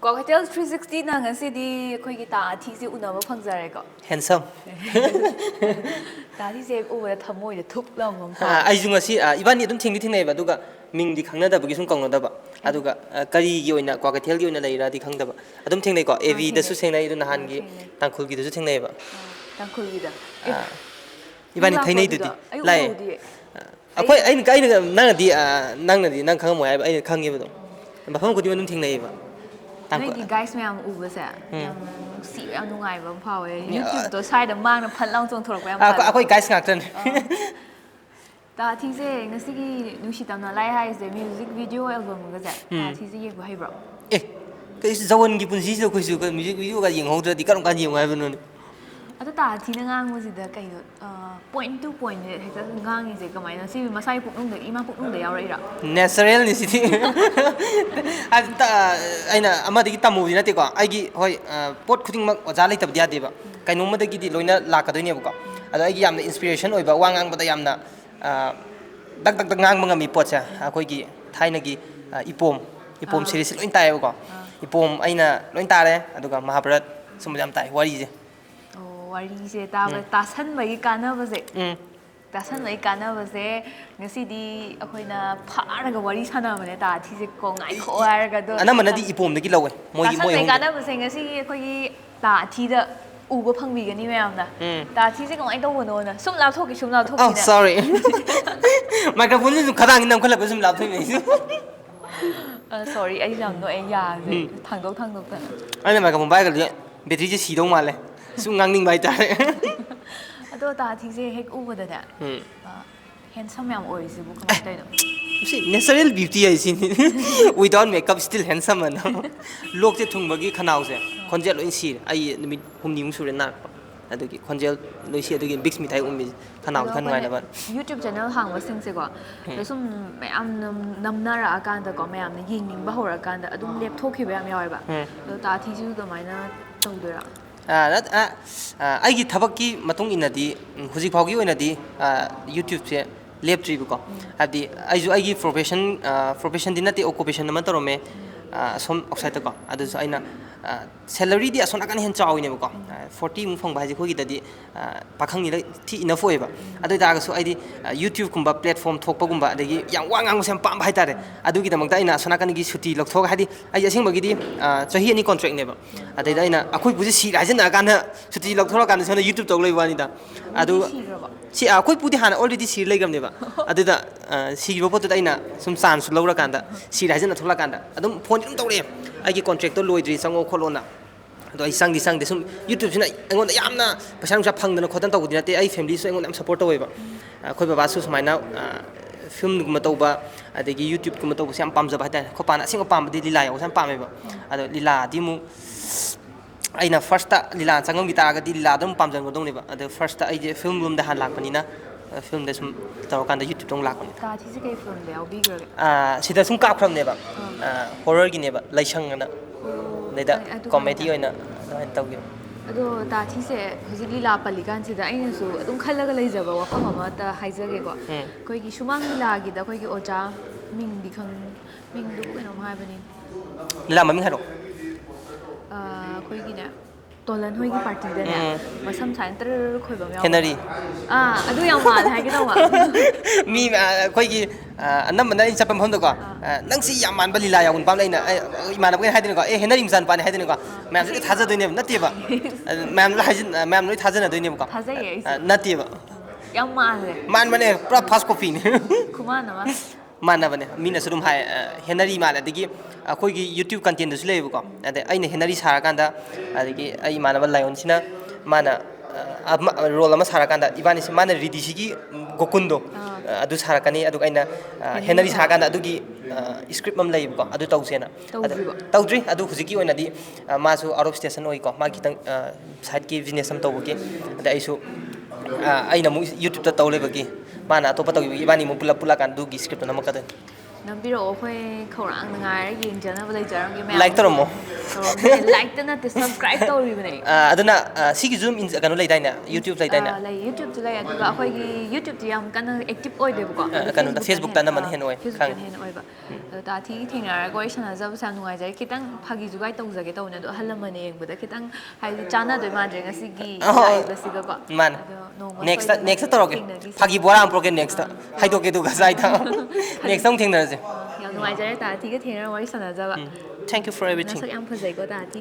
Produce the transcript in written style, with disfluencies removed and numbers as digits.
Cocktail 360 na ngasi di khoi gi ta thi se unaba phangjare ko handsome ta thi se uba thamoi de thup lam mom ai ju ngasi ibani adum thingdi thingnai ba aduga mingdi khangnadaba gi sum kaungnadaba aduga kari gi oina cocktail gi oina leira di khangdaba adum thingnai ko av da su thingnai du nahan gi tangkhul gi da su thingnai ba tangkhul gi da ibani thainai du di lai akhoi aina nangna di nang khangmo ai aina khangge ba do mafam ko di adum thingnai ba Maybe guys may am uba sa. Si ang nungay ba pawe. YouTube to side ang mang na panlang tong thorok ba. Ako guys ngaktan. Ta thi se ngasi gi Nungsi Tamnalai hai is the music video album ga sa. Ta thi se yek ba hai bro. Kai zawan gi punsi so khoisu ka music video ga yeng hodra di karom kan yeng hai ba no. Ado ta thi na ngang mo si da kai point to point he ta ngang is kamai na si masai puknung da ima puknung da yaw ra. Natural ni si. Aina amadi tamu di nate ko aigi hoi pot khuding mak oja lai tab dia deba kaino ma dagi di loina la ka doine ko ado aigi yamna inspiration oiba wangang bada yamna dak dak ngang manga mi pot sa akoi gi thaina gi ipom series loin tai ko ipom aina loin tare aduga mahabharat sum jam tai wari je wari se ta san bai kana ba se ta san bai kana ba se ngasi di akoina pharaga wari sana mane ta thi se ko ngai kho harga do ana manadi ipom dagi lawe moi moi hong kana ba se ngasi khoi ta thi da uba phangbi gani mayam da ta thi se ko ngai do no na sum la thoki oh sorry microphone ni khadang nam khala sum la thoki sorry ai jam no ai ya thang dok ta ana microphone bai ga battery je si dong ma le sum ngang ning bai tare ado ta thi se hek uba da handsome yam oi se bu khamai tai no see natural beauty ai sin without makeup still handsome man lok je thung bagi khanau se khonjel loin si ai numit humni mung sure na adugi khonjel loi si adugi big mi thai ummi khanau khan ngai na ba YouTube channel hang wa sing se ko le sum mayam namna ra akan da ko mayam na ying ning ba hora kan da adum lep thokhi ba yam yaw ba do ta thi ju da mai na tawdora aigi thabakki matung inadi huji phaugi oinadi YouTube se leptri ko adi aigi profession dinati occupation nama torome som oxide ko adu so aina salary di asona kan hen chawi ne ko 40 mu phang bhaji khogi dadi pakhang ni thi enough oiba adu da ga so aidi YouTube kumba platform thokpa gumba adagi yang wangang sem pam bhai tare adu gi damang da ina asona kan gi suti lokthok hadi ai asing bagi di chahi ani contract ne ba adai da ina akhoi buji si rajin na kan suti lokthok kan sona YouTube tok loi wani da adu si akhoi pudi hana already si legam ne ba adu da si ro pot da ina sum chance lora kan da si rajin na thola kan da adum phone dum tawre ai gi contract to loidri sango kholona ado ai sang de sum YouTube sina engon yamna pasang sa phangdana khodan taw dinate ai family so engon am support taweba khoi baba su sumaina film guma tawba adagi YouTube guma tawba sam pamjaba hata khopana singo pamdi lila yaw sam pameba ado lila dimu aina first ta lila changam gi ta ga di lila dum pamjang godong neba ado first ta ai je film room da han lakpanina film da sum taw kan da YouTube tong lakpani ta thi se kai film da yaw bi ga sida sum kap khram neba horror gi neba laisang na Neda comedy oina dan tawgi ado ta thi se hujik lila palikan se da aina su adum khalaga leijaba wafam ama ta haijage ko koi gi sumang lila gi da koi gi oja ming di khang ming du keno hai bani lila maming haro koi gi na tolan hoi gi party da na masam chain ter khoi ba yaw Henry adu yang ma hai gi daw mi koi gi anam na in chapam hom da ko nang si yam man balila ya un pam laina imana ko haidin ko Henry msan pan haidin ko mam ji thaja doine nati ba mam la hajin mam loi thaja na doine ko thaja ye nati ba yang ma le man bane pura fast copy ni kuma na ma mana bane mina sudum hai Henry mala digi akoi gi YouTube content du lei ko ade aina Henry sara kanda adigi ai mana ba lion sina mana role ama sara kanda ibani si mana ridi sigi gokundo adu sara kani adu aina Henry sara kanda adugi script mam lei ko adu tausena taudri adu huziki oina di masu out of station oi ko ma kitang side ki business am tawgi ade aisu aina mu YouTube ta tawle bagi mana to pataw ibani mu pula kan du gi script na makada nambiro khoi khorang ngai yeng jana ba lai jarang gi like toromo ꯂꯥꯏꯛꯇ ꯅꯠꯇꯦ subscribe ꯇꯧꯔꯤꯕꯅꯦ ꯑꯗꯨꯅ ꯁꯤꯒꯤ ꯖꯨꯝ ꯀꯩꯅꯣ ꯂꯩꯗꯥꯏꯅꯦ YouTube ꯂꯩꯗꯥꯏꯅꯦ ꯂꯩ ꯌꯨꯇ꯭ꯌꯨꯕꯇ ꯂꯩ ꯑꯗꯨꯒ ꯑꯩꯈꯣꯏꯒꯤ ꯌꯨꯇ꯭ꯌꯨꯕꯇꯤ ꯌꯥꯝ ꯀꯟꯅ ꯑꯦꯛꯇꯤꯚ ꯑꯣꯏꯗꯦꯕꯀꯣ ꯑꯗꯣ ꯀꯩꯅꯣꯗ ꯐꯦꯁꯕꯨꯛꯇ ꯑꯅꯝꯕꯅ ꯍꯦꯟꯅ ꯑꯣꯏ ꯐꯦꯁꯕꯨꯛꯇꯅ ꯈꯪꯉꯦ ꯍꯦꯟꯅ ꯑꯣꯏꯕ ꯑꯗꯣ ꯇꯥꯊꯤꯒꯤ ꯊꯦꯡꯅꯔꯒ ꯋꯥꯔꯤ ꯁꯥꯟꯅꯖꯕꯁꯦ ꯌꯥꯝ ꯅꯨꯡꯉꯥꯏꯖꯔꯦ ꯈꯤꯇꯪ ꯐꯥꯒꯤ ꯖꯨꯒꯥꯏ ꯇꯧꯖꯒꯦ ꯇꯧꯕꯅꯦ ꯑꯗꯣ ꯑꯍꯜ ꯂꯃꯟ ꯌꯦꯡꯕꯗ ꯈꯤꯇꯪ ꯍꯥꯏꯗꯤ ꯆꯥꯟꯅꯗꯣꯏ ꯃꯥꯟꯗ꯭ꯔꯦ ꯉꯁꯤꯒꯤ ꯑꯍꯣꯏ ꯂꯥꯛꯏꯕꯁꯤꯒꯀꯣ ꯃꯥꯅꯦ ꯑꯗꯣ ꯅꯣꯡꯃ ꯅꯦꯛꯁꯇ ꯁꯣꯏꯗꯅ ꯅꯦꯛꯁꯇ ꯇꯧꯔꯒꯦ ꯊꯦꯡꯅꯈꯤꯁꯦ ꯐꯥꯒꯤ ꯕꯣꯔꯥ ꯑꯃ ꯄꯨꯔꯛꯀꯦ ꯅꯦꯛꯁꯇ ꯍꯣꯏ ꯍꯥꯏꯗꯣꯛꯀꯦ ꯑꯗꯨꯒ ꯁ꯭ꯋꯥꯏꯗ ꯅꯦꯛꯁꯇ ꯑꯃꯨꯛ ꯊꯦꯡꯅꯔꯁꯦ ꯌꯥꯝ ꯅꯨꯡꯉꯥꯏꯖꯔꯦ ꯇꯥꯊꯤꯒ ꯊꯦꯡꯅꯔ ꯋꯥꯔꯤ ꯁꯥꯟꯅꯖꯕ ꯊꯦꯡꯛ ꯌꯨ ꯐꯣꯔ ꯑꯦꯕ꯭ꯔꯤꯊꯤꯡ ꯅꯁꯛ ꯌꯥꯝ ꯐꯖꯩꯀꯣ ꯇꯥꯊꯤ